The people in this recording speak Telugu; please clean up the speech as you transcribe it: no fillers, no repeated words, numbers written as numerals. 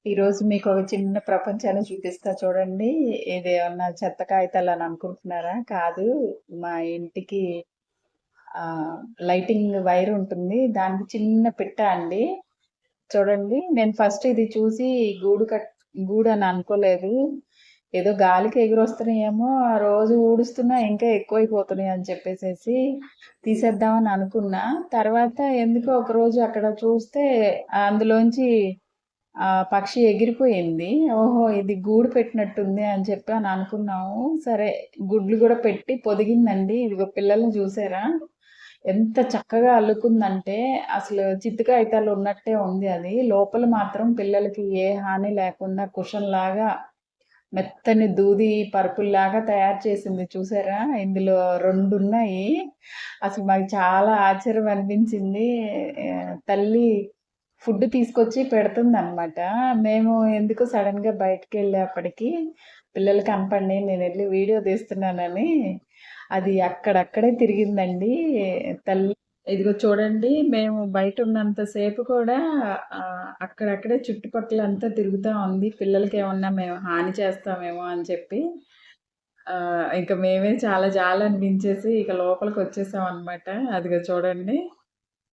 ఈరోజు మీకు ఒక చిన్న ప్రపంచాన్ని చూపిస్తా చూడండి. ఇదేమన్నా చెత్త కాగితాలని అనుకుంటున్నారా? కాదు. మా ఇంటికి లైటింగ్ వైర్ ఉంటుంది. దానికి చిన్న పిట్ట అండి. చూడండి. నేను ఫస్ట్ ఇది చూసి గూడని అనుకోలేదు. ఏదో గాలికి ఎగిరొస్తున్నాయేమో, రోజు ఊడుస్తున్నా ఇంకా ఎక్కువైపోతున్నాయి అని చెప్పేసేసి తీసేద్దామని అనుకున్నా. తర్వాత ఎందుకో ఒకరోజు అక్కడ చూస్తే అందులోంచి పక్షి ఎగిరిపోయింది. ఓహో! ఇది గూడు పెట్టినట్టుంది అని చెప్పి అనుకున్నాము. సరే గుడ్లు గూడా పెట్టి పొదిగిందండి. ఇదిగో పిల్లల్ని చూసారా? ఎంత చక్కగా అల్లుకుందంటే అసలు చిత్తు కాగితాలు ఉన్నట్టే ఉంది అది. లోపల మాత్రం పిల్లలకి ఏ హాని లేకుండా కుషన్‌లాగా మెత్తని దూది పరుపుల్లాగా తయారు చేసింది చూసారా? ఇందులో 2 ఉన్నాయి. అసలు మాకు చాలా ఆశ్చర్యం అనిపించింది. తల్లి ఫుడ్ తీసుకొచ్చి పెడుతుందనమాట. మేము ఎందుకో సడెన్‌గా బయటికెళ్ళేప్పటికి పిల్లలు కనపడినియి. నేనెళ్ళి వీడియో తీస్తున్నానని అది అక్కడక్కడే తిరిగిందండి తల్లి. ఇదిగో చూడండి, మేము బయటున్నంత సేపు కూడా అక్కడక్కడే చుట్టుపక్కలంతా తిరుగుతా ఉంది. పిల్లలకేమన్నా మేము హాని చేస్తామేమో అని చెప్పి. ఇంక మేమే చాలా జాలనిపించేసి ఇక లోపలికొచ్చేసామనమాట. అదిగో చూడండి.